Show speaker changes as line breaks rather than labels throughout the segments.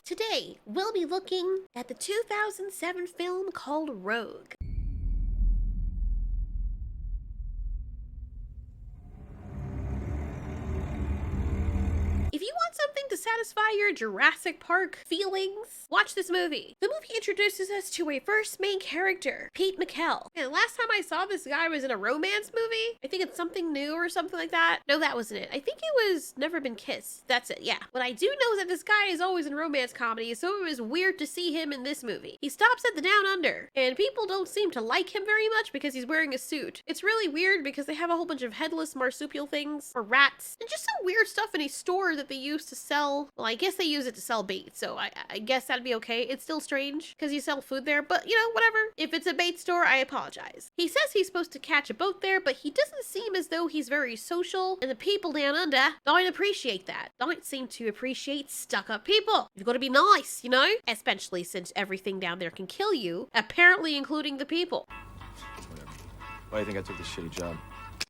Today, we'll be looking at the 2007 film called Rogue. If you want something to satisfy your Jurassic Park feelings, watch this movie. The movie introduces us to a first main character, Pete McKell. And last time I saw this guy was in a romance movie. I think it's Something New or something like that. No, that wasn't it. I think it was Never Been Kissed. That's it, yeah. What I do know is that this guy is always in romance comedies, so it was weird to see him in this movie. He stops at the Down Under, and people don't seem to like him very much because he's wearing a suit. It's really weird because they have a whole bunch of headless marsupial things, or rats, and just some weird stuff in a store that they use to sell. Well, I guess they use it to sell bait, so I guess that'd be okay. It's still strange because you sell food there, but you know, whatever. If it's a bait store, I apologize. He says he's supposed to catch a boat there, but he doesn't seem as though he's very social, and the people down under don't appreciate that. Don't seem to appreciate stuck-up people. You've got to be nice, you know? Especially since everything down there can kill you, apparently including the people.
Whatever. Why do you think I took this shitty job?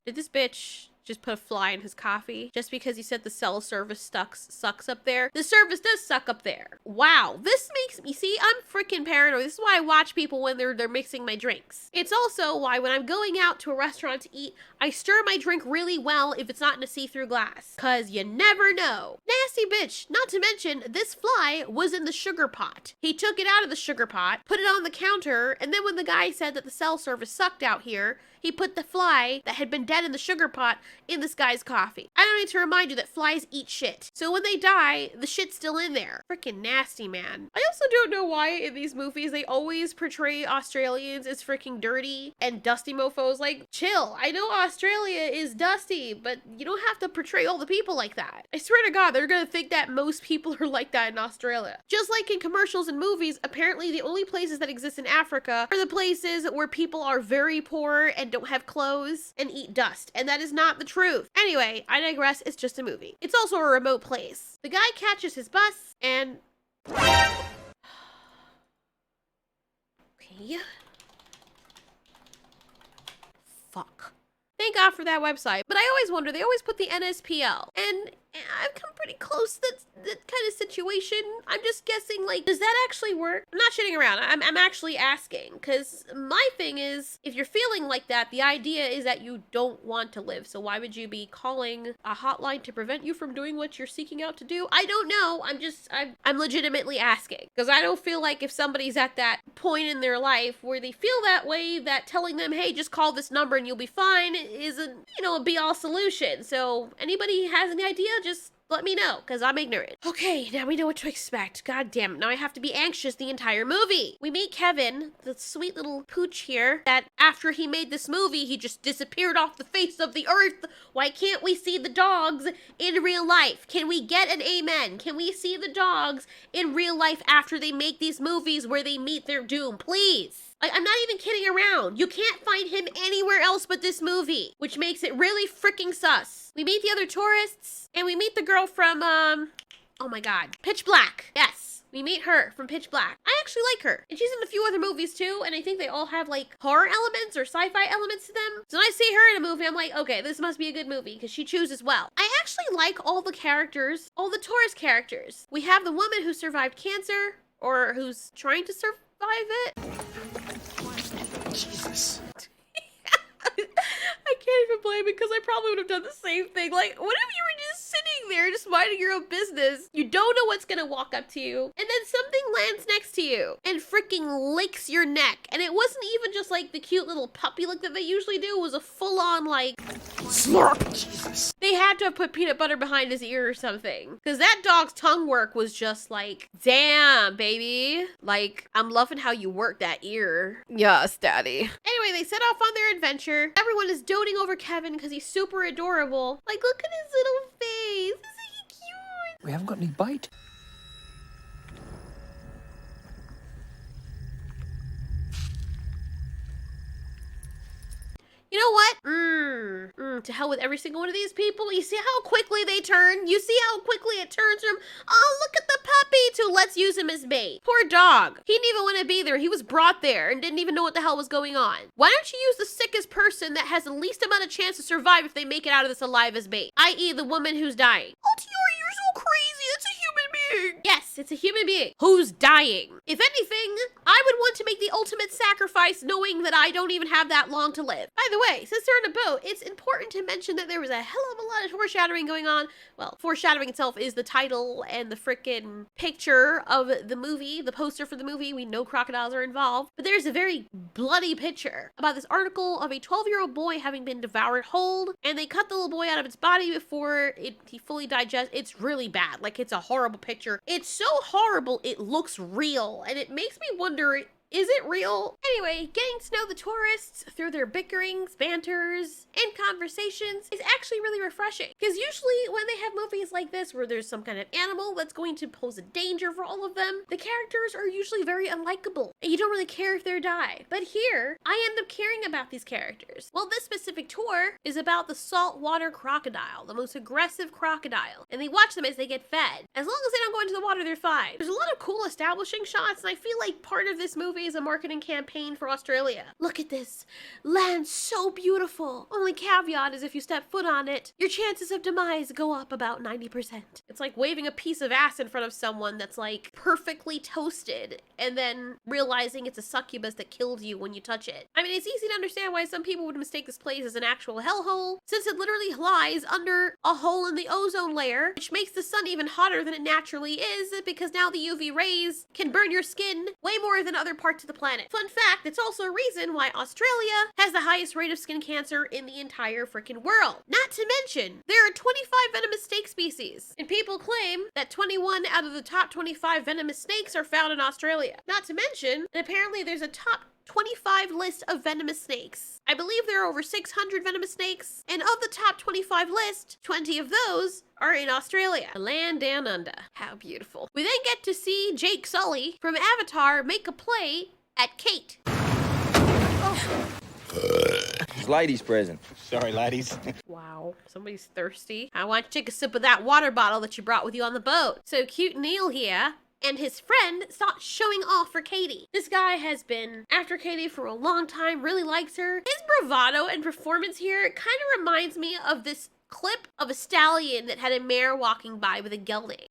Did this bitch just put a fly in his coffee just because he said the cell service sucks up there? The service does suck up there. Wow, this makes me, see, I'm freaking paranoid. This is why I watch people when they're mixing my drinks. It's also why when I'm going out to a restaurant to eat, I stir my drink really well if it's not in a see-through glass, cause you never know. Nasty bitch. Not to mention, this fly was in the sugar pot. He took it out of the sugar pot, put it on the counter, and then when the guy said that the cell service sucked out here, he put the fly that had been dead in the sugar pot in this guy's coffee. I don't need to remind you that flies eat shit. So when they die, the shit's still in there. Freaking nasty, man. I also don't know why in these movies they always portray Australians as freaking dirty and dusty mofos. Like, chill. I know Australia is dusty, but you don't have to portray all the people like that. I swear to God, they're gonna think that most people are like that in Australia. Just like in commercials and movies, apparently the only places that exist in Africa are the places where people are very poor and don't have clothes and eat dust. And that is not the truth. Anyway, I digress. It's just a movie. It's also a remote place. The guy catches his bus and... Okay. Fuck. Thank God for that website. But I always wonder, they always put the NSPL. And I've come pretty close to that kind of situation. I'm just guessing, like, does that actually work? I'm not shitting around. I'm actually asking. Because my thing is, if you're feeling like that, the idea is that you don't want to live. So why would you be calling a hotline to prevent you from doing what you're seeking out to do? I don't know. I'm legitimately asking. Because I don't feel like if somebody's at that point in their life where they feel that way, that telling them, hey, just call this number and you'll be fine isn't, you know, a be-all solution. So anybody has any idea, just let me know, because I'm ignorant. Okay, now we know what to expect. God damn it, now I have to be anxious the entire movie. We meet Kevin, the sweet little pooch here, that after he made this movie, he just disappeared off the face of the earth. Why can't we see the dogs in real life? Can we get an amen? Can we see the dogs in real life after they make these movies where they meet their doom? Please. Like, I'm not even kidding around. You can't find him anywhere else but this movie, which makes it really freaking sus. We meet the other tourists, and we meet the girl from, oh my God, Pitch Black. Yes, we meet her from Pitch Black. I actually like her, and she's in a few other movies too, and I think they all have, like, horror elements or sci-fi elements to them. So when I see her in a movie, I'm like, okay, this must be a good movie, because she chooses well. I actually like all the characters, all the tourist characters. We have the woman who survived cancer, or who's trying to survive it.
Jesus.
I can't even blame it because I probably would have done the same thing. Like, what if you were just sitting there, just minding your own business? You don't know what's gonna walk up to you, and then something lands next to you and freaking licks your neck. And it wasn't even just like the cute little puppy lick that they usually do. It was a full-on, like,
Slurp. Jesus.
they had to have put peanut butter behind his ear or something. Because that dog's tongue work was just like, damn, baby. Like, I'm loving how you work that ear.
Yes, daddy.
Anyway, they set off on their adventure. Everyone is doting over Kevin because he's super adorable. Like, look at his little face. Isn't he cute?
We haven't got any bite.
You know what? To hell with every single one of these people. You see how quickly they turn? You see how quickly it turns from, oh, look at the puppy, to let's use him as bait. Poor dog. He didn't even want to be there. He was brought there and didn't even know what the hell was going on. Why don't you use the sickest person that has the least amount of chance to survive if they make it out of this alive as bait? I.e. the woman who's dying. Oh, Tiara, you're so crazy. That's a human being. Yes, Yes, it's a human being who's dying. If anything, I would want to make the ultimate sacrifice knowing that I don't even have that long to live. By the way, since they're in a boat, it's important to mention that there was a hell of a lot of foreshadowing going on. Well, foreshadowing itself is the title and the frickin' picture of the movie, the poster for the movie. We know crocodiles are involved, but there's a very bloody picture about this article of a 12-year-old boy having been devoured whole, and they cut the little boy out of its body before he fully digests. It's really bad. Like, it's a horrible picture. It's so horrible, it looks real, and it makes me wonder, is it real? Anyway, getting to know the tourists through their bickerings, banters, and conversations is actually really refreshing. Because usually when they have movies like this where there's some kind of animal that's going to pose a danger for all of them, the characters are usually very unlikable, and you don't really care if they die. But here, I end up caring about these characters. Well, this specific tour is about the saltwater crocodile, the most aggressive crocodile, and they watch them as they get fed. As long as they don't go into the water, they're fine. There's a lot of cool establishing shots, and I feel like part of this movie is a marketing campaign for Australia. Look at this. Land so beautiful. Only caveat is if you step foot on it, your chances of demise go up about 90%. It's like waving a piece of ass in front of someone that's like perfectly toasted and then realizing it's a succubus that killed you when you touch it. I mean, it's easy to understand why some people would mistake this place as an actual hellhole, since it literally lies under a hole in the ozone layer, which makes the sun even hotter than it naturally is, because now the UV rays can burn your skin way more than other parts of the planet. Fun fact, it's also a reason why Australia has the highest rate of skin cancer in the entire freaking world. Not to mention, there are 25 venomous snake species, and people claim that 21 out of the top 25 venomous snakes are found in Australia. Not to mention, and apparently there's a top 25 list of venomous snakes. I believe there are over 600 venomous snakes, and of the top 25 list, 20 of those are in Australia. The land down under. How beautiful. We then get to see Jake Sully from Avatar make a play at Kate. Oh.
Ladies present.
Sorry, ladies.
Wow, somebody's thirsty. I want you to take a sip of that water bottle that you brought with you on the boat. So cute Neil here and his friend start showing off for Katie. This guy has been after Katie for a long time, really likes her. His bravado and performance here kind of reminds me of this clip of a stallion that had a mare walking by with a gelding.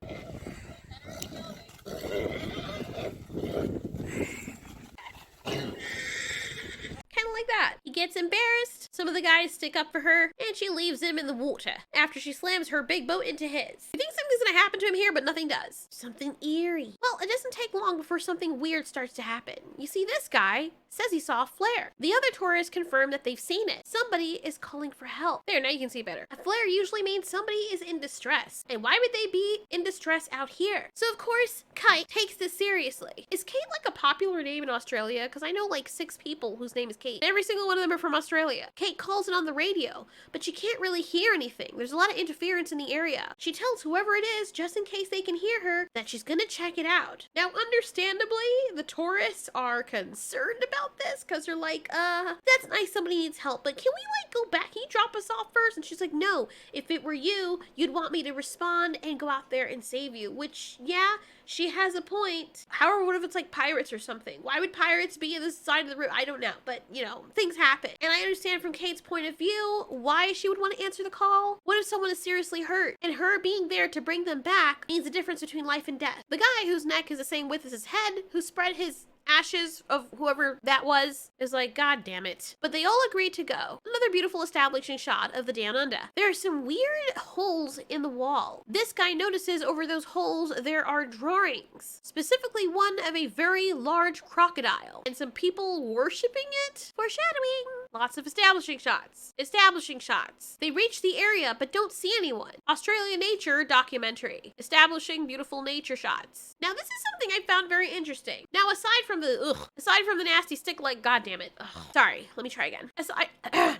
Kind of like that. He gets embarrassed, some of the guys stick up for her, and she leaves him in the water after she slams her big boat into his. You think something's gonna happen to him here, but nothing does. Something eerie. Well, it doesn't take long before something weird starts to happen. You see, this guy says he saw a flare. The other tourists confirm that they've seen it. Somebody is calling for help. There, now you can see better. A flare usually means somebody is in distress. And why would they be in distress out here? So of course, Kate takes this seriously. Is Kate like a popular name in Australia? Because I know like 6 people whose name is Kate. Every single one of them are from Australia. Kate calls it on the radio, but she can't really hear anything. There's a lot of interference in the area. She tells whoever it is, just in case they can hear her, that she's gonna check it out. Now, understandably, the tourists are concerned about this because they're like, that's nice, somebody needs help, but can we like go back? Can you drop us off first? And she's like, no, if it were you, you'd want me to respond and go out there and save you, which, yeah, she has a point. However, what if it's like pirates or something? Why would pirates be on this side of the road? I don't know, but you know, things happen. And I understand from Kate's point of view why she would want to answer the call. What if someone is seriously hurt? And her being there to bring them back means the difference between life and death. The guy whose neck is the same width as his head, who spread his ashes of whoever that was, is like, God damn it. But they all agreed to go. Another beautiful establishing shot of the Down Under. There are some weird holes in the wall. This guy notices over those holes there are drawings, specifically one of a very large crocodile and some people worshiping it. Foreshadowing. Lots of establishing shots. Establishing shots. They reach the area but don't see anyone. Australian nature documentary. Establishing beautiful nature shots. Now this is something I found very interesting. Now aside from the nasty stick leg, god damn it. Sorry, let me try again.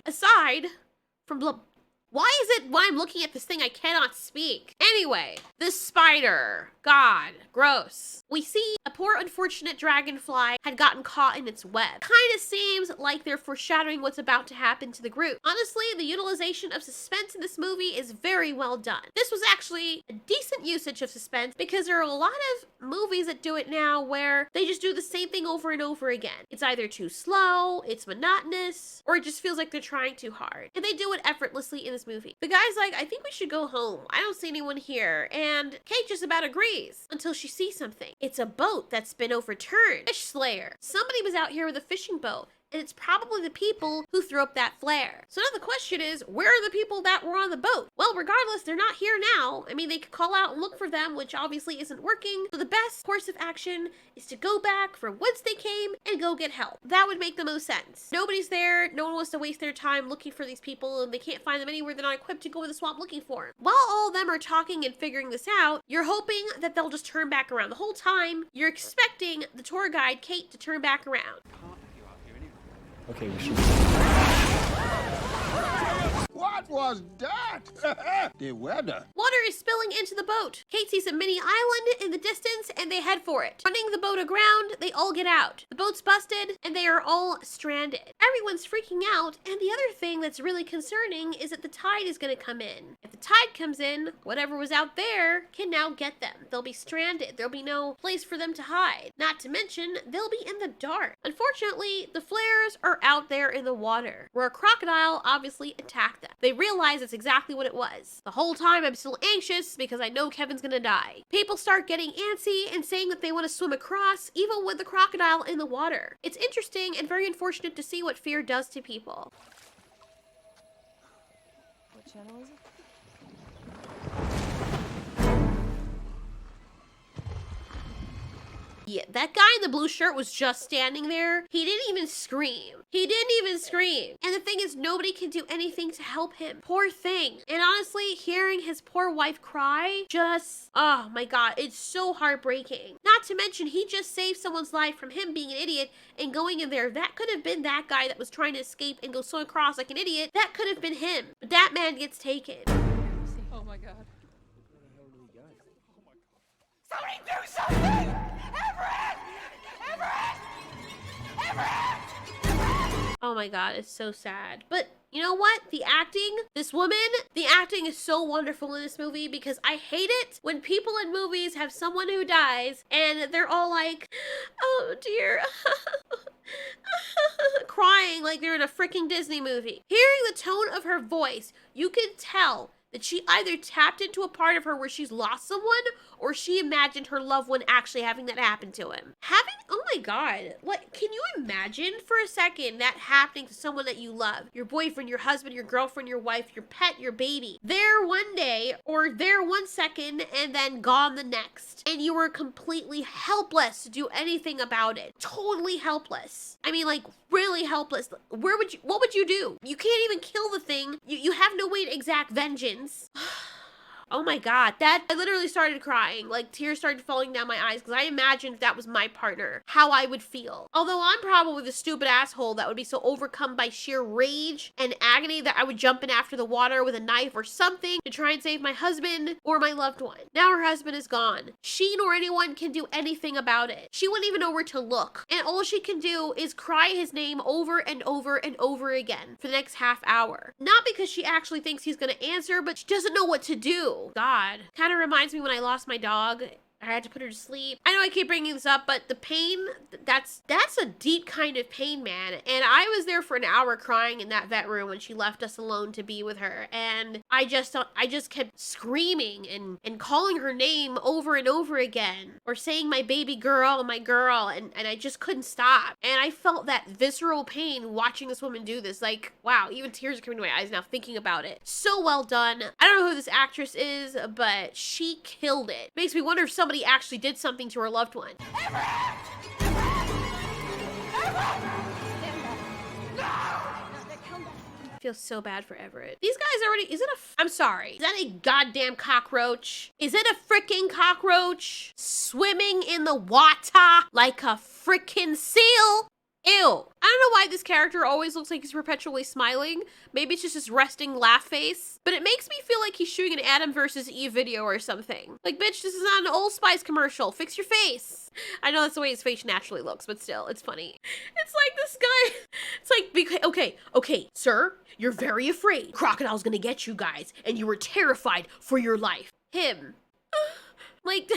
Aside from why is it when I'm looking at this thing I cannot speak? Anyway, this spider. God, gross. We see a poor unfortunate dragonfly had gotten caught in its web. Kind of seems like they're foreshadowing what's about to happen to the group. Honestly, the utilization of suspense in this movie is very well done. This was actually a decent usage of suspense because there are a lot of movies that do it now where they just do the same thing over and over again. It's either too slow, it's monotonous, or it just feels like they're trying too hard. And they do it effortlessly in this movie. The guy's like, I think we should go home. I don't see anyone here, and Kate just about agrees until she sees something. It's a boat that's been overturned. Fish Slayer. Somebody was out here with a fishing boat, and it's probably the people who threw up that flare. So now the question is, where are the people that were on the boat? Well, regardless, they're not here now. I mean, they could call out and look for them, which obviously isn't working. So the best course of action is to go back from whence they came and go get help. That would make the most sense. Nobody's there. No one wants to waste their time looking for these people, and they can't find them anywhere. They're not equipped to go in the swamp looking for them. While all of them are talking and figuring this out, you're hoping that they'll just turn back around. The whole time, you're expecting the tour guide, Kate, to turn back around.
Okay, we should.
What was that? The weather.
Water is spilling into the boat. Kate sees a mini island in the distance and they head for it. Running the boat aground, they all get out. The boat's busted and they are all stranded. Everyone's freaking out, and the other thing that's really concerning is that the tide is going to come in. If the tide comes in, whatever was out there can now get them. They'll be stranded. There'll be no place for them to hide. Not to mention, they'll be in the dark. Unfortunately, the flares are out there in the water, where a crocodile obviously attacked them. They realize it's exactly what it was. The whole time I'm still anxious because I know Kevin's gonna die. People start getting antsy and saying that they want to swim across, even with the crocodile in the water. It's interesting and very unfortunate to see what fear does to people.
What channel is it?
Yeah, that guy in the blue shirt was just standing there. He didn't even scream. He didn't even scream. And the thing is, nobody can do anything to help him. Poor thing. And honestly, hearing his poor wife cry, just, oh my God, it's so heartbreaking. Not to mention, he just saved someone's life from him being an idiot and going in there. That could have been that guy that was trying to escape and go swim across like an idiot. That could have been him. But that man gets taken.
Oh my God.
Somebody do something! Everett! Everett! Everett!
Oh my God, it's so sad. But you know what? The acting, this woman, the acting is so wonderful in this movie, because I hate it when people in movies have someone who dies and they're all like, oh dear, crying like they're in a freaking Disney movie. Hearing the tone of her voice, you can tell that she either tapped into a part of her where she's lost someone, or she imagined her loved one actually having that happen to him. Oh my God, like, can you imagine for a second that happening to someone that you love? Your boyfriend, your husband, your girlfriend, your wife, your pet, your baby. There one day, or there one second, and then gone the next. And you were completely helpless to do anything about it. Totally helpless. I mean, like, really helpless. What would you do? You can't even kill the thing. You have no way to exact vengeance. Oh my God, I literally started crying. Like, tears started falling down my eyes because I imagined if that was my partner, how I would feel. Although I'm probably the stupid asshole that would be so overcome by sheer rage and agony that I would jump in after the water with a knife or something to try and save my husband or my loved one. Now her husband is gone. She nor anyone can do anything about it. She wouldn't even know where to look. And all she can do is cry his name over and over and over again for the next half hour. Not because she actually thinks he's gonna answer, but she doesn't know what to do. God. Kind of reminds me when I lost my dog. I had to put her to sleep. I know I keep bringing this up, but the pain, that's a deep kind of pain, man. And I was there for an hour crying in that vet room when she left us alone to be with her. And I just kept screaming and calling her name over and over again, or saying my baby girl, my girl, and I just couldn't stop. And I felt that visceral pain watching this woman do this. Like, wow, even tears are coming to my eyes now thinking about it. So well done. I don't know who this actress is, but she killed it. Makes me wonder if somebody actually did something to her loved one.
Everett!
I feel so bad for Everett. These guys already, I'm sorry. Is that a goddamn cockroach? Is it a freaking cockroach swimming in the water like a freaking seal? Ew. I don't know why this character always looks like he's perpetually smiling. Maybe it's just his resting laugh face. But it makes me feel like he's shooting an Adam versus Eve video or something. Like, bitch, this is not an Old Spice commercial. Fix your face. I know that's the way his face naturally looks, but still, it's funny. It's like this guy. It's like, okay, sir, you're very afraid. Crocodile's gonna get you guys, and you were terrified for your life. Him. Like,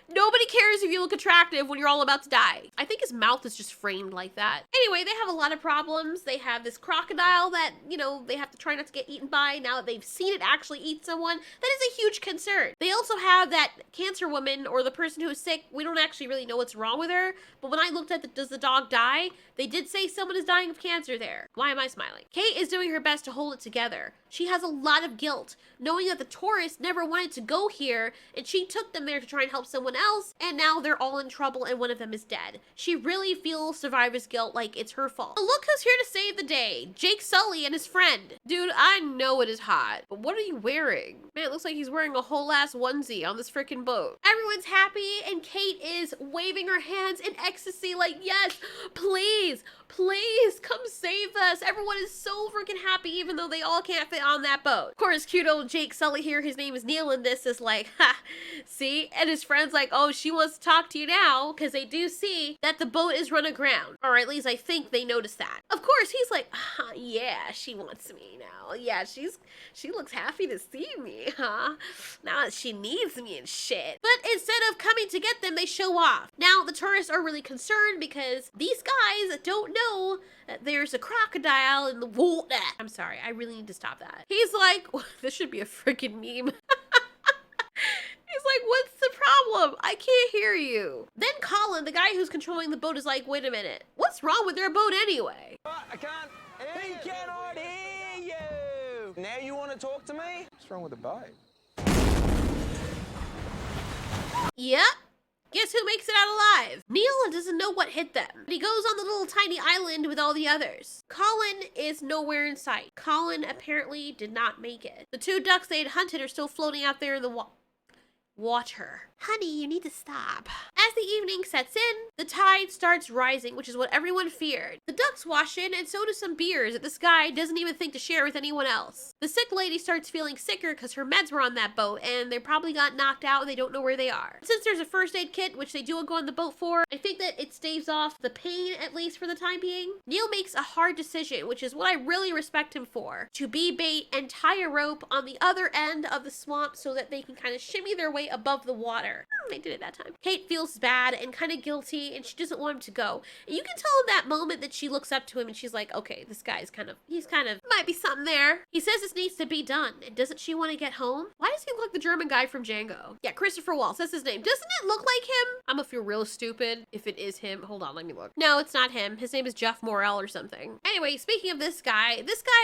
nobody cares if you look attractive when you're all about to die. I think his mouth is just framed like that. Anyway, they have a lot of problems. They have this crocodile that, you know, they have to try not to get eaten by. Now that they've seen it actually eat someone, that is a huge concern. They also have that cancer woman, or the person who is sick. We don't actually really know what's wrong with her, but when I looked at does the dog die, they did say someone is dying of cancer there. Why am I smiling? Kate is doing her best to hold it together. She has a lot of guilt, knowing that the tourists never wanted to go here, and she took them there to try and help someone else, and now they're all in trouble and one of them is dead. She really feels survivor's guilt like it's her fault. But look who's here to save the day. Jake Sully and his friend. Dude, I know it is hot, but what are you wearing? Man, it looks like he's wearing a whole ass onesie on this freaking boat. Everyone's happy, and Kate is waving her hands in ecstasy like, yes, please, please come save us. Everyone is so freaking happy, even though they all can't fit on that boat. Of course, cute old Jake Sully here, his name is Neil, and this is like, ha, see? And his friend's like, oh, she wants to talk to you now, because they do see that the boat is run aground. Or at least I think they noticed that. Of course, he's like, yeah, she wants me now. Yeah, she looks happy to see me, huh? Now she needs me and shit. But instead of coming to get them, they show off. Now, the tourists are really concerned because these guys don't know that there's a crocodile in the water. I'm sorry, I really need to stop that. He's like, this should be a freaking meme. He's like, what's the problem? I can't hear you. Then Colin, the guy who's controlling the boat, is like, wait a minute. What's wrong with their boat anyway?
I can't hear you. He cannot hear you. Now you want to talk to me?
What's wrong with the boat?
Yep. Guess who makes it out alive? Neil doesn't know what hit them. But he goes on the little tiny island with all the others. Colin is nowhere in sight. Colin apparently did not make it. The two ducks they had hunted are still floating out there in the water. Honey, you need to stop. As the evening sets in, the tide starts rising, which is what everyone feared. The ducks wash in, and so do some beers that this guy doesn't even think to share with anyone else. The sick lady starts feeling sicker because her meds were on that boat, and they probably got knocked out and they don't know where they are. Since there's a first aid kit, which they do go on the boat for, I think that it staves off the pain, at least for the time being. Neil makes a hard decision, which is what I really respect him for, to be bait and tie a rope on the other end of the swamp so that they can kind of shimmy their way above the water. They did it that time. Kate feels bad and kind of guilty, and she doesn't want him to go. And you can tell in that moment that she looks up to him and she's like, okay, this guy's might be something there. He says this needs to be done. And doesn't she want to get home? Why does he look like the German guy from Django? Yeah, Christopher Waltz, that's his name. Doesn't it look like him? I'm gonna feel real stupid if it is him. Hold on, let me look. No, it's not him. His name is Jeff Morrell or something. Anyway, speaking of this guy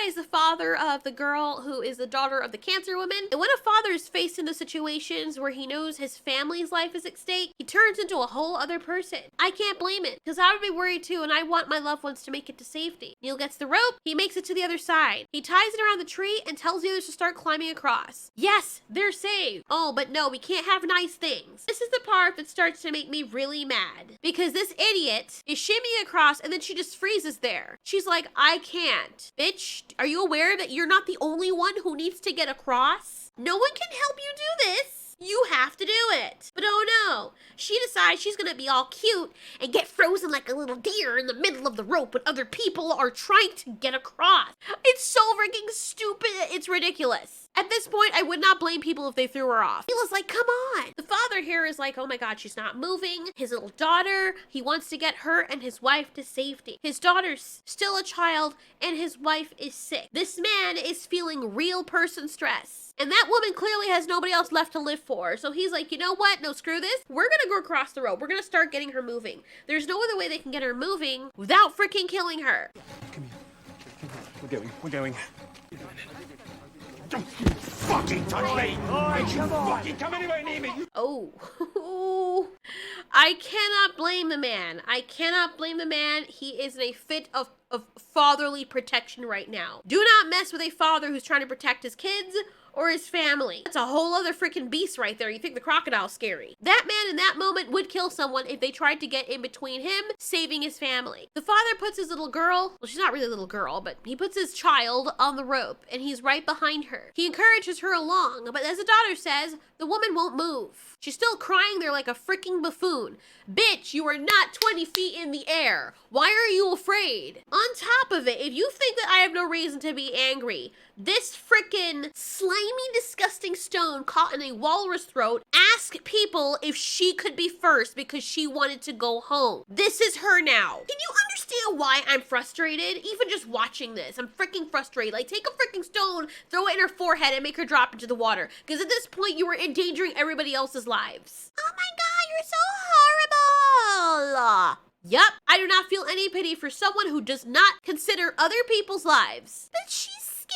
is the father of the girl who is the daughter of the cancer woman. And when a father is faced in those situations where he knows his family's life is at stake, he turns into a whole other person. I can't blame it, because I would be worried too, and I want my loved ones to make it to safety. Neil gets the rope, he makes it to the other side. He ties it around the tree and tells the others to start climbing across. Yes, they're saved. Oh, but no, we can't have nice things. This is the part that starts to make me really mad, because this idiot is shimmying across and then she just freezes there. She's like, I can't. Bitch, are you aware that you're not the only one who needs to get across? No one can help you do this. You have to do it. But oh no, she decides she's gonna be all cute and get frozen like a little deer in the middle of the rope when other people are trying to get across. It's so freaking stupid, it's ridiculous. At this point, I would not blame people if they threw her off. Mila's like, come on. The father here is like, oh my God, she's not moving. His little daughter, he wants to get her and his wife to safety. His daughter's still a child and his wife is sick. This man is feeling real person stress. And that woman clearly has nobody else left to live for. So he's like, you know what? No, screw this. We're gonna go across the road. We're gonna start getting her moving. There's no other way they can get her moving without freaking killing her.
Come here. We're going.
Don't you fucking touch me! Don't you fucking come anywhere near me!
Oh, I cannot blame the man. I cannot blame the man. He is in a fit of fatherly protection right now. Do not mess with a father who's trying to protect his kids or his family. That's a whole other freaking beast right there. You think the crocodile's scary. That man in that moment would kill someone if they tried to get in between him saving his family. The father puts his little girl, well, she's not really a little girl, but he puts his child on the rope and he's right behind her. He encourages her along, but as the daughter says, the woman won't move. She's still crying there like a freaking buffoon. Bitch, you are not 20 feet in the air. Why are you afraid? On top of it, if you think that I have no reason to be angry, this freaking slimy, disgusting disgusting stone caught in a walrus throat ask people if she could be first because she wanted to go home. This is her now. Can you understand why I'm frustrated? Even just watching this, I'm freaking frustrated. Like, take a freaking stone, throw it in her forehead, and make her drop into the water. Because at this point, you were endangering everybody else's lives. Oh my god, you're so horrible! Yup, I do not feel any pity for someone who does not consider other people's lives. But she's scared.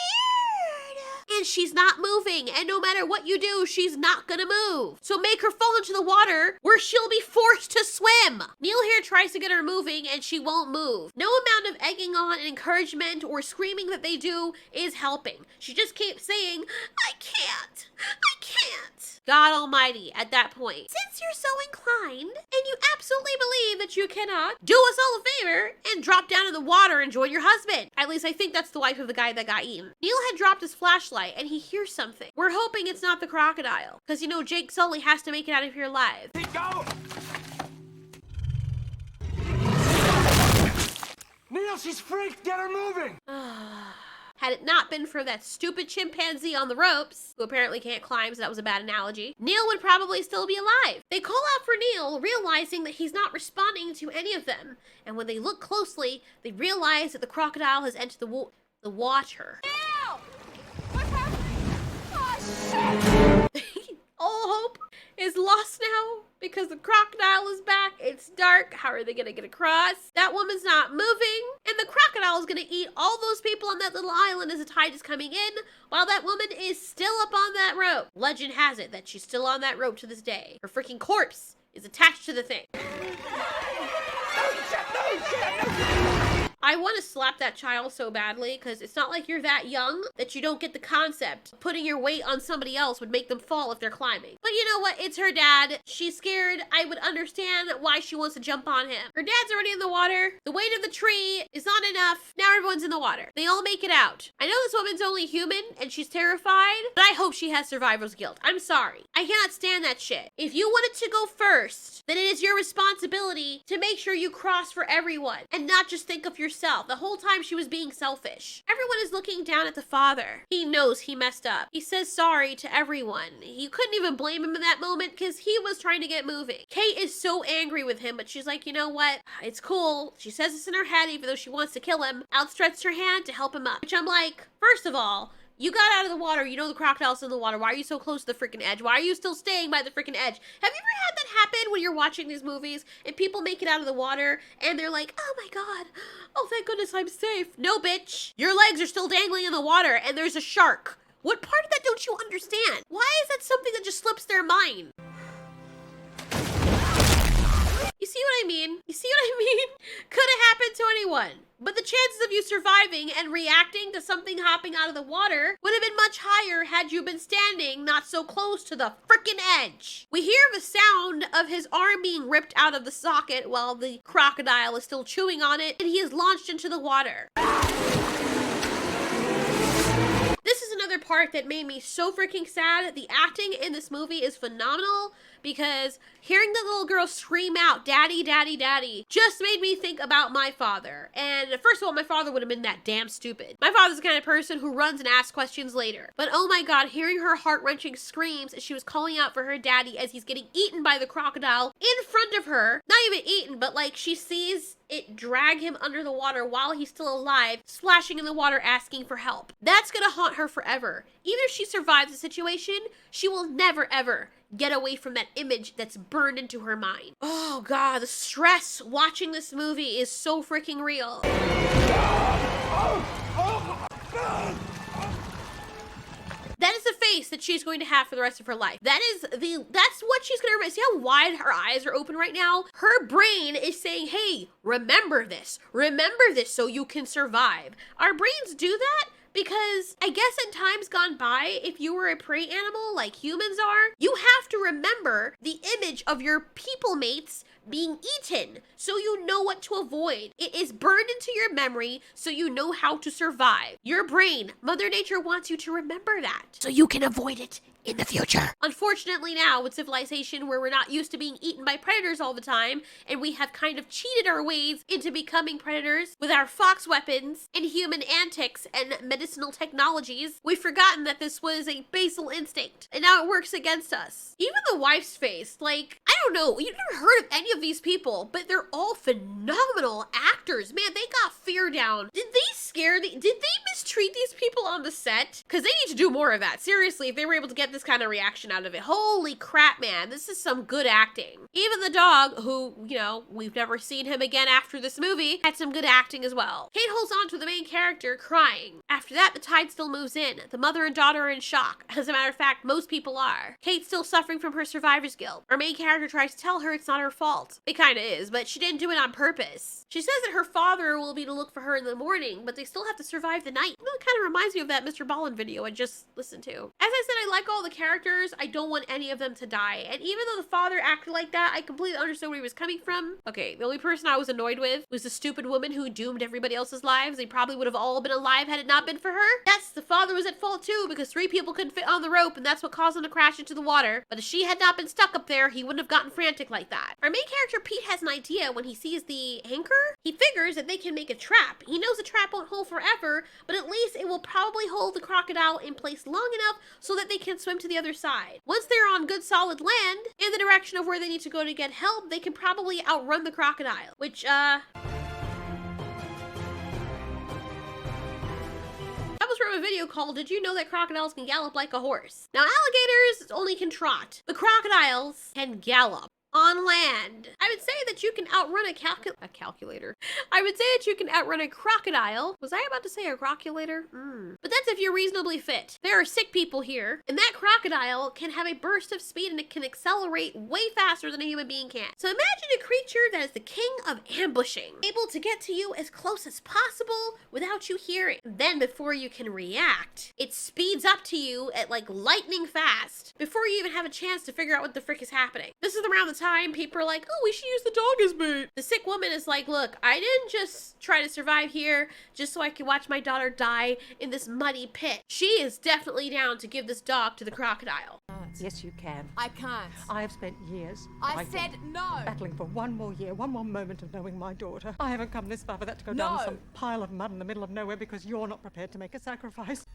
And she's not moving, and no matter what you do, she's not gonna move. So make her fall into the water where she'll be forced to swim. Neil here tries to get her moving and she won't move. No amount of egging on and encouragement or screaming that they do is helping. She just keeps saying, I can't. God almighty, at that point. Since you're so inclined and you absolutely believe that you cannot, do us all a favor and drop down in the water and join your husband. At least I think that's the wife of the guy that got eaten. Neil had dropped his flashlight and he hears something. We're hoping it's not the crocodile, because you know Jake Sully has to make it out of here alive.
Keep going! Neil, she's freaked! Get her moving!
Had it not been for that stupid chimpanzee on the ropes, who apparently can't climb, so that was a bad analogy, Neil would probably still be alive. They call out for Neil, realizing that he's not responding to any of them. And when they look closely, they realize that the crocodile has entered the water.
Neil! What's happening? Oh, shit!
All hope is lost now because the crocodile is back. It's dark. How are they gonna get across? That woman's not moving, and the crocodile is gonna eat all those people on that little island as the tide is coming in, while that woman is still up on that rope. Legend has it that she's still on that rope to this day. Her freaking corpse is attached to the thing. I want to slap that child so badly because it's not like you're that young that you don't get the concept. Putting your weight on somebody else would make them fall if they're climbing. But you know what? It's her dad. She's scared. I would understand why she wants to jump on him. Her dad's already in the water. The weight of the tree is not enough. Now everyone's in the water. They all make it out. I know this woman's only human and she's terrified, but I hope she has survivor's guilt. I'm sorry. I cannot stand that shit. If you wanted to go first, then it is your responsibility to make sure you cross for everyone and not just think of yourself. The whole time she was being selfish. Everyone is looking down at the father. He knows he messed up. He says sorry to everyone. You couldn't even blame him in that moment because he was trying to get moving. Kate is so angry with him, but she's like, you know what? It's cool. She says this in her head even though she wants to kill him. Outstretched her hand to help him up. Which I'm like, first of all, you got out of the water. You know the crocodile's in the water. Why are you so close to the freaking edge? Why are you still staying by the freaking edge? Have you ever had that happen when you're watching these movies and people make it out of the water and they're like, oh my god, oh thank goodness I'm safe. No, bitch. Your legs are still dangling in the water and there's a shark. What part of that don't you understand? Why is that something that just slips their mind? You see what I mean? You see what I mean? Could have happened to anyone. But the chances of you surviving and reacting to something hopping out of the water would have been much higher had you been standing not so close to the frickin' edge. We hear the sound of his arm being ripped out of the socket while the crocodile is still chewing on it, and he is launched into the water. This is another part that made me so freaking sad. The acting in this movie is phenomenal because hearing the little girl scream out, "Daddy, Daddy, Daddy," just made me think about my father. And first of all, my father would have been that damn stupid. My father's the kind of person who runs and asks questions later. But oh my god, hearing her heart-wrenching screams as she was calling out for her daddy as he's getting eaten by the crocodile in front of her. Not even eaten, but like she sees it drag him under the water while he's still alive, splashing in the water asking for help. That's gonna haunt her forever. Even if she survives the situation, she will never ever get away from that image that's burned into her mind. Oh god, the stress watching this movie is so freaking real. That is the face that she's going to have for the rest of her life. That's what she's gonna remember. See how wide her eyes are open right now? Her brain is saying, hey, remember this so you can survive. Our brains do that because I guess in times gone by, if you were a prey animal like humans are, you have to remember the image of your people mates being eaten, so you know what to avoid. It is burned into your memory, so you know how to survive. Your brain, Mother Nature wants you to remember that, so you can avoid it in the future. Unfortunately now, with civilization where we're not used to being eaten by predators all the time, and we have kind of cheated our ways into becoming predators with our fox weapons and human antics and medicinal technologies, we've forgotten that this was a basal instinct, and now it works against us. Even the wife's face, like, I don't know, you've never heard of any of these people, but they're all phenomenal actors. Man, they got fear down. Did they mistreat these people on the set? Because they need to do more of that. Seriously, if they were able to get this kind of reaction out of it. Holy crap, man. This is some good acting. Even the dog, who, you know, we've never seen him again after this movie, had some good acting as well. Kate holds on to the main character, crying. After that, the tide still moves in. The mother and daughter are in shock. As a matter of fact, most people are. Kate's still suffering from her survivor's guilt. Our main character tries to tell her it's not her fault. It kinda is, but she didn't do it on purpose. She says that her father will be to look for her in the morning, but they still have to survive the night. That kind of reminds me of that Mr. Ballin video I just listened to. As I said, I like all the characters. I don't want any of them to die. And even though the father acted like that, I completely understood where he was coming from. Okay, the only person I was annoyed with was the stupid woman who doomed everybody else's lives. They probably would have all been alive had it not been for her. Yes, the father was at fault too, because 3 people couldn't fit on the rope, and that's what caused him to crash into the water. But if she had not been stuck up there, he wouldn't have gotten frantic like that. Our main character, Pete, has an idea when he sees the anchor. He figures that they can make a trap. He knows the trap won't hold forever, but at least it will probably hold the crocodile in place long enough so that they can swim to the other side. Once they're on good solid land, in the direction of where they need to go to get help, they can probably outrun the crocodile, which, that was from a video called, "Did you know that crocodiles can gallop like a horse?" Now, alligators only can trot, but crocodiles can gallop. On land. I would say that you can outrun a calculator. I would say that you can outrun a crocodile. Was I about to say a croculator? But that's if you're reasonably fit. There are sick people here, and that crocodile can have a burst of speed and it can accelerate way faster than a human being can. So imagine a creature that is the king of ambushing, able to get to you as close as possible without you hearing. Then before you can react, it speeds up to you at like lightning fast before you even have a chance to figure out what the frick is happening. This is around the time people are like, oh, we should use the dog as bait. The sick woman is like, look, I didn't just try to survive here just so I could watch my daughter die in this muddy pit. She is definitely down to give this dog to the crocodile.
Yes, you can.
I can't.
I have spent years
I said no.
battling for one more year, one more moment of knowing my daughter. I haven't come this far for that to go down
No.
some pile of mud in the middle of nowhere because you're not prepared to make a sacrifice.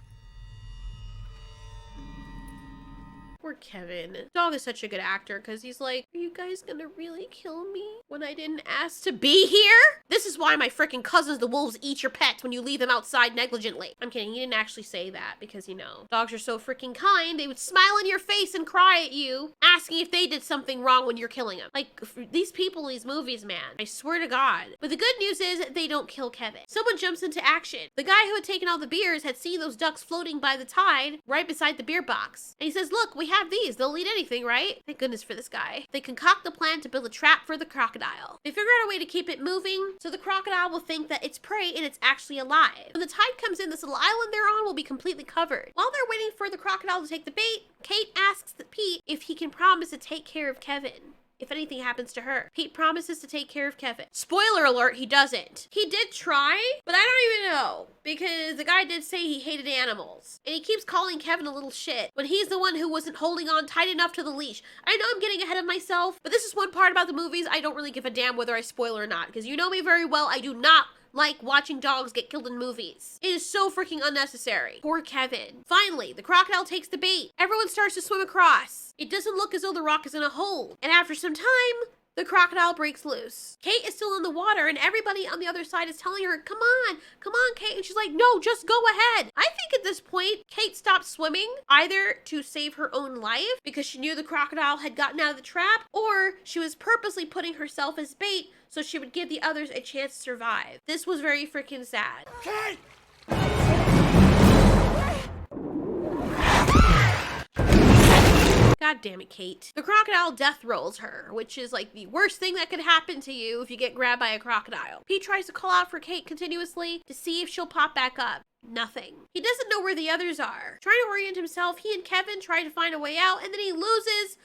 Poor Kevin. Dog is such a good actor because he's like, are you guys gonna really kill me when I didn't ask to be here? This is why my freaking cousins, the wolves, eat your pets when you leave them outside negligently. I'm kidding. He didn't actually say that because, you know, dogs are so freaking kind. They would smile in your face and cry at you, asking if they did something wrong when you're killing them. Like, these people in these movies, man. I swear to God. But the good news is they don't kill Kevin. Someone jumps into action. The guy who had taken all the beers had seen those ducks floating by the tide right beside the beer box. And he says, look, we have these. They'll eat anything, right? Thank goodness for this guy. They concoct the plan to build a trap for the crocodile. They figure out a way to keep it moving so the crocodile will think that it's prey and it's actually alive. When the tide comes in, this little island they're on will be completely covered. While they're waiting for the crocodile to take the bait, Kate asks Pete if he can promise to take care of Kevin if anything happens to her. Pete promises to take care of Kevin. Spoiler alert, he doesn't. He did try, but I don't even know, because the guy did say he hated animals. And he keeps calling Kevin a little shit when he's the one who wasn't holding on tight enough to the leash. I know I'm getting ahead of myself, but this is one part about the movies I don't really give a damn whether I spoil or not, because you know me very well, I do not like watching dogs get killed in movies. It is so freaking unnecessary. Poor Kevin. Finally, the crocodile takes the bait. Everyone starts to swim across. It doesn't look as though the rock is in a hold. And after some time, the crocodile breaks loose. Kate is still in the water and everybody on the other side is telling her, come on, Kate. And she's like, no, just go ahead. I think at this point, Kate stopped swimming either to save her own life because she knew the crocodile had gotten out of the trap, or she was purposely putting herself as bait so she would give the others a chance to survive. This was very freaking sad.
Kate!
God damn it, Kate. The crocodile death rolls her, which is like the worst thing that could happen to you if you get grabbed by a crocodile. Pete tries to call out for Kate continuously to see if she'll pop back up. Nothing. He doesn't know where the others are. Trying to orient himself, he and Kevin try to find a way out, and then he loses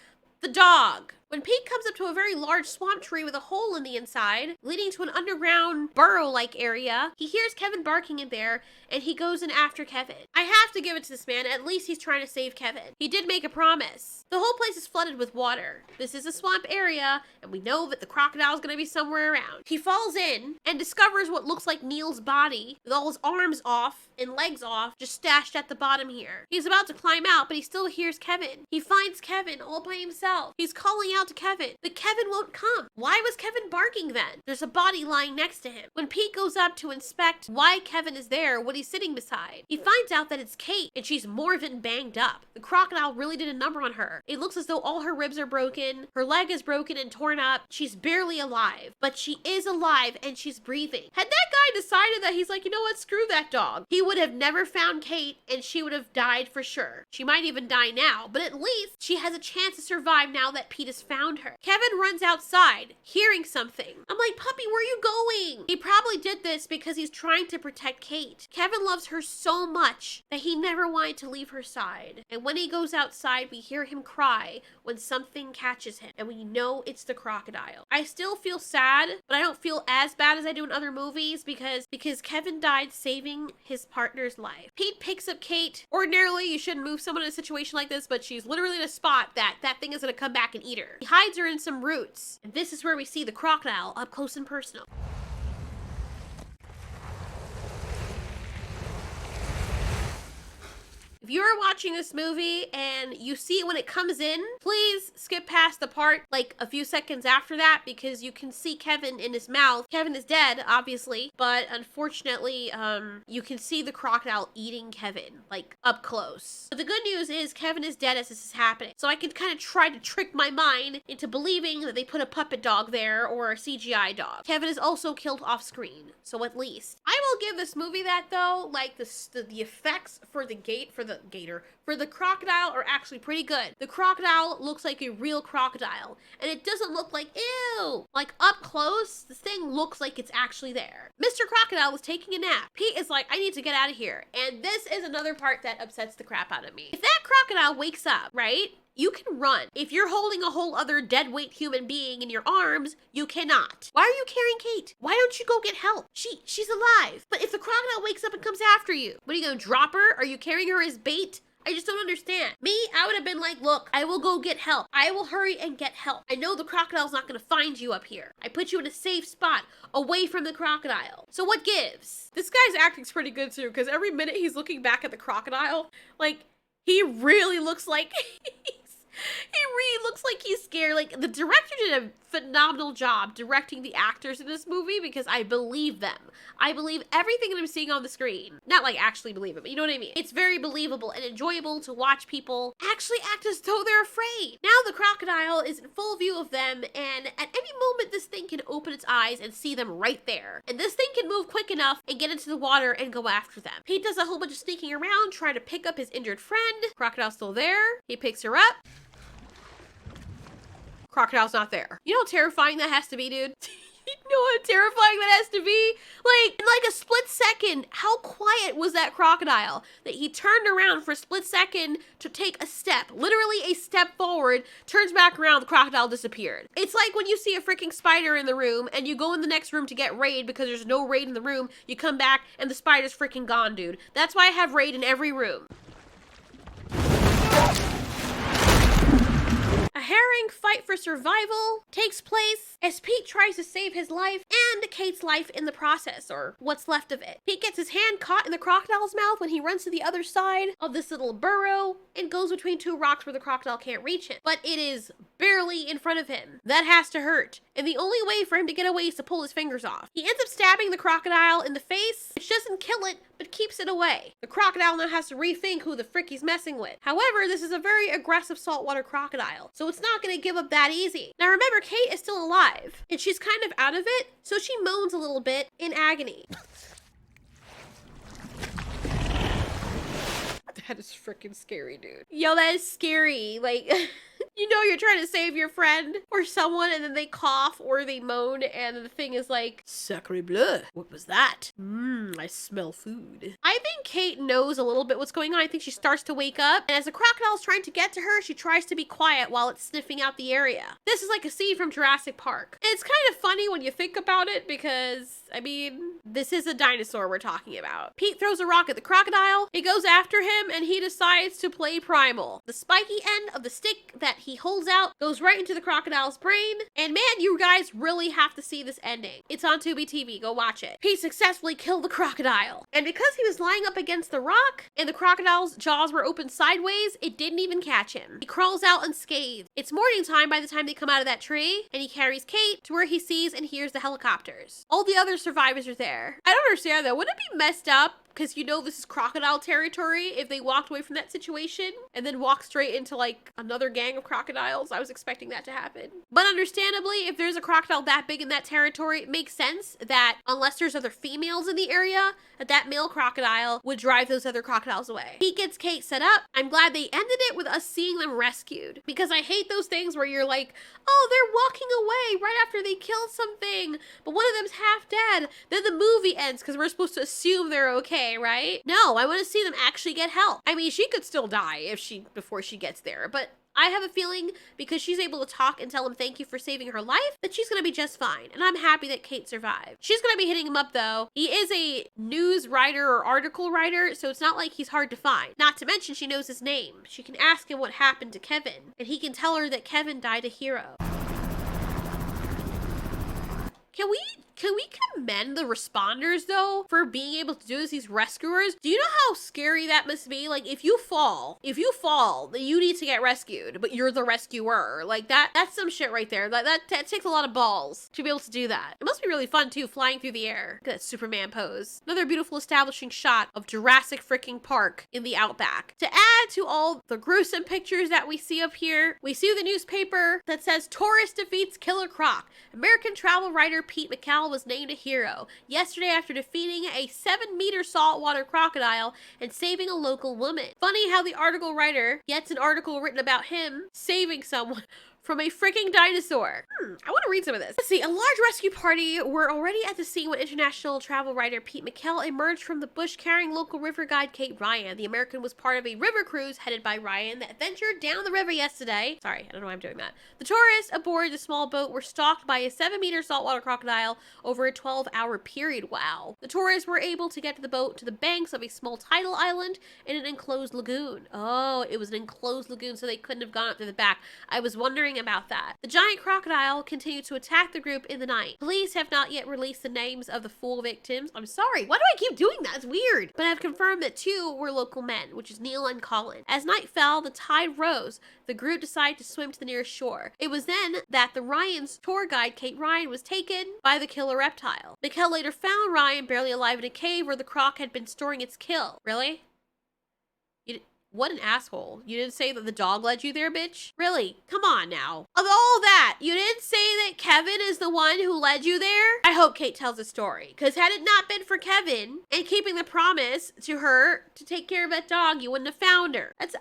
the dog. When Pete comes up to a very large swamp tree with a hole in the inside, leading to an underground burrow-like area, he hears Kevin barking in there, and he goes in after Kevin. I have to give it to this man, at least he's trying to save Kevin. He did make a promise. The whole place is flooded with water. This is a swamp area, and we know that the crocodile is going to be somewhere around. He falls in and discovers what looks like Neil's body, with all his arms off and legs off, just stashed at the bottom here. He's about to climb out, but he still hears Kevin. He finds Kevin all by himself. He's calling out to Kevin, but Kevin won't come. Why was Kevin barking then? There's a body lying next to him. When Pete goes up to inspect why Kevin is there, what he's sitting beside, he finds out that it's Kate, and she's more than banged up. The crocodile really did a number on her. It looks as though all her ribs are broken, her leg is broken and torn up. She's barely alive, but she is alive and she's breathing. Had that guy decided that he's like, you know what, screw that dog, he would have never found Kate and she would have died for sure. She might even die now, but at least she has a chance to survive now that Pete has found her. Kevin runs outside, hearing something. I'm like, puppy, where are you going? He probably did this because he's trying to protect Kate. Kevin loves her so much that he never wanted to leave her side. And when he goes outside, we hear him cry when something catches him, and we know it's the crocodile. I still feel sad, but I don't feel as bad as I do in other movies because Kevin died saving his partner's life. Pete picks up Kate. Ordinarily, you shouldn't move someone in a situation like this, but she's literally in a spot that thing is gonna come back and eat her. He hides her in some roots, and this is where we see the crocodile up close and personal. If you're watching this movie and you see it when it comes in, please skip past the part like a few seconds after that because you can see Kevin in his mouth. Kevin is dead, obviously, but unfortunately, you can see the crocodile eating Kevin, like up close. But the good news is Kevin is dead as this is happening. So I can kind of try to trick my mind into believing that they put a puppet dog there or a CGI dog. Kevin is also killed off screen, so at least. I will give this movie that though, like the effects for the crocodile are actually pretty good. The crocodile looks like a real crocodile, and it doesn't look like, ew. Like up close, this thing looks like it's actually there. Mr. Crocodile was taking a nap. Pete is like, I need to get out of here. And this is another part that upsets the crap out of me. If that crocodile wakes up, right? You can run. If you're holding a whole other dead weight human being in your arms, you cannot. Why are you carrying Kate? Why don't you go get help? She's alive. But if the crocodile wakes up and comes after you, what are you gonna drop her? Are you carrying her as bait? I just don't understand. Me, I would have been like, look, I will go get help. I will hurry and get help. I know the crocodile's not gonna find you up here. I put you in a safe spot away from the crocodile. So what gives? This guy's acting's pretty good too, because every minute he's looking back at the crocodile, like, he really looks like he's scared. Like, the director did a phenomenal job directing the actors in this movie because I believe them. I believe everything that I'm seeing on the screen. Not like actually believe it, but you know what I mean? It's very believable and enjoyable to watch people actually act as though they're afraid. Now the crocodile is in full view of them, and at any moment this thing can open its eyes and see them right there. And this thing can move quick enough and get into the water and go after them. Pete does a whole bunch of sneaking around trying to pick up his injured friend. Crocodile's still there. He picks her up. Crocodile's not there. You know how terrifying that has to be, dude? You know how terrifying that has to be? Like, in like a split second, how quiet was that crocodile that he turned around for a split second to take a step, literally a step forward, turns back around, the crocodile disappeared. It's like when you see a freaking spider in the room and you go in the next room to get Raid because there's no Raid in the room, you come back and the spider's freaking gone, dude. That's why I have Raid in every room. A harrowing fight for survival takes place as Pete tries to save his life and Kate's life in the process, or what's left of it. Pete gets his hand caught in the crocodile's mouth when he runs to the other side of this little burrow and goes between two rocks where the crocodile can't reach him. But it is barely in front of him. That has to hurt. And the only way for him to get away is to pull his fingers off. He ends up stabbing the crocodile in the face, which doesn't kill it, but keeps it away. The crocodile now has to rethink who the frick he's messing with. However, this is a very aggressive saltwater crocodile, so it's not gonna give up that easy. Now remember, Kate is still alive, and she's kind of out of it, so she moans a little bit in agony. That is freaking scary, dude. Yo, that is scary. Like, you know you're trying to save your friend or someone and then they cough or they moan and the thing is like, sacre bleu, what was that? I smell food. I think Kate knows a little bit what's going on. I think she starts to wake up, and as the crocodile's trying to get to her, she tries to be quiet while it's sniffing out the area. This is like a scene from Jurassic Park. And it's kind of funny when you think about it because, I mean, this is a dinosaur we're talking about. Pete throws a rock at the crocodile. It goes after him, and he decides to play primal. The spiky end of the stick that he holds out goes right into the crocodile's brain. And man, you guys really have to see this ending. It's on Tubi TV. Go watch it. Pete successfully killed the crocodile. And because he was lying up against the rock and the crocodile's jaws were open sideways, it didn't even catch him. He crawls out unscathed. It's morning time by the time they come out of that tree, and he carries Kate to where he sees and hears the helicopters. All the other survivors are there. I don't understand though. Wouldn't it be messed up? Because you know this is crocodile territory if they walked away from that situation and then walked straight into like another gang of crocodiles. I was expecting that to happen. But understandably, if there's a crocodile that big in that territory, it makes sense that unless there's other females in the area, that male crocodile would drive those other crocodiles away. He gets Kate set up. I'm glad they ended it with us seeing them rescued because I hate those things where you're like, oh, they're walking away right after they killed something, but one of them's half dead. Then the movie ends because we're supposed to assume they're okay, right? No, I want to see them actually get help. I mean, she could still die before she gets there, but I have a feeling because she's able to talk and tell him thank you for saving her life that she's going to be just fine. And I'm happy that Kate survived. She's going to be hitting him up though. He is a news writer or article writer, so it's not like he's hard to find. Not to mention she knows his name. She can ask him what happened to Kevin, and he can tell her that Kevin died a hero. Can we commend the responders though for being able to do this, these rescuers? Do you know how scary that must be? Like if you fall, then you need to get rescued, but you're the rescuer. Like that's some shit right there. That takes a lot of balls to be able to do that. It must be really fun too, flying through the air. Look at that Superman pose. Another beautiful establishing shot of Jurassic freaking Park in the outback. To add to all the gruesome pictures that we see up here, we see the newspaper that says tourist defeats killer croc. American travel writer Pete McCall was named a hero yesterday after defeating a 7-meter saltwater crocodile and saving a local woman. Funny how the article writer gets an article written about him saving someone from a freaking dinosaur. I want to read some of this. Let's see. A large rescue party were already at the scene when international travel writer Pete McCall emerged from the bush carrying local river guide Kate Ryan. The American was part of a river cruise headed by Ryan that ventured down the river yesterday. Sorry, I don't know why I'm doing that. The tourists aboard the small boat were stalked by a 7-meter saltwater crocodile over a 12-hour period. Wow. The tourists were able to get to the boat to the banks of a small tidal island in an enclosed lagoon. Oh, it was an enclosed lagoon, so they couldn't have gone up to the back. I was wondering about that. The giant crocodile continued to attack the group in the night. Police have not yet released the names of the full victims. I'm sorry. Why do I keep doing that? It's weird. But I've confirmed that 2 were local men, which is Neil and Colin. As night fell, the tide rose. The group decided to swim to the nearest shore. It was then that the Ryan's tour guide, Kate Ryan, was taken by the killer reptile. Mikkel later found Ryan barely alive in a cave where the croc had been storing its kill. Really? What an asshole. You didn't say that the dog led you there, bitch? Really? Come on now. Of all that, you didn't say that Kevin is the one who led you there? I hope Kate tells the story. Because had it not been for Kevin and keeping the promise to her to take care of that dog, you wouldn't have found her. I feel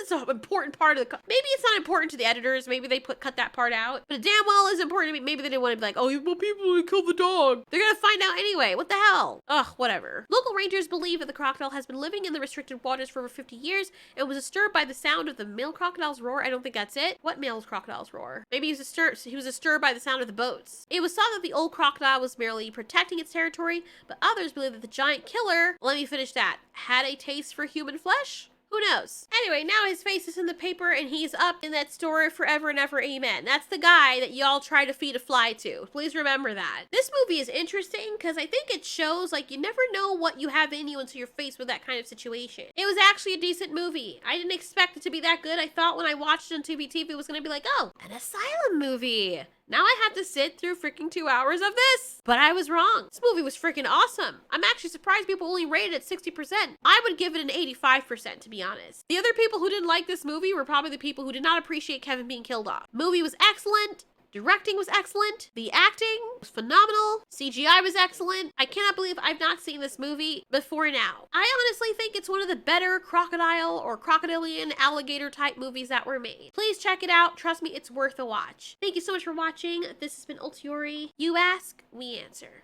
it's an important part of the... Maybe it's not important to the editors. Maybe they cut that part out. But it damn well is important to me. Maybe they didn't want to be like, oh, well, people who killed the dog. They're going to find out anyway. What the hell? Ugh, whatever. Local rangers believe that the crocodile has been living in the restricted waters for over 50 years. It was disturbed by the sound of the male crocodile's roar. I don't think that's it. What male crocodile's roar? Maybe he was disturbed by the sound of the boats. It was thought that the old crocodile was merely protecting its territory, but others believe that the giant killer, let me finish that, had a taste for human flesh? Who knows? Anyway, now his face is in the paper and he's up in that store forever and ever, amen. That's the guy that y'all try to feed a fly to. Please remember that. This movie is interesting because I think it shows like you never know what you have in you until you're faced with that kind of situation. It was actually a decent movie. I didn't expect it to be that good. I thought when I watched it on Tubi TV it was going to be like, oh, an asylum movie. Now I have to sit through freaking 2 hours of this. But I was wrong. This movie was freaking awesome. I'm actually surprised people only rated it 60%. I would give it an 85%, to be honest. The other people who didn't like this movie were probably the people who did not appreciate Kevin being killed off. Movie was excellent. Directing was excellent. The acting was phenomenal. CGI was excellent. I cannot believe I've not seen this movie before now. I honestly think it's one of the better crocodile or crocodilian alligator type movies that were made. Please check it out. Trust me, it's worth a watch. Thank you so much for watching. This has been Ultiori. You ask, we answer.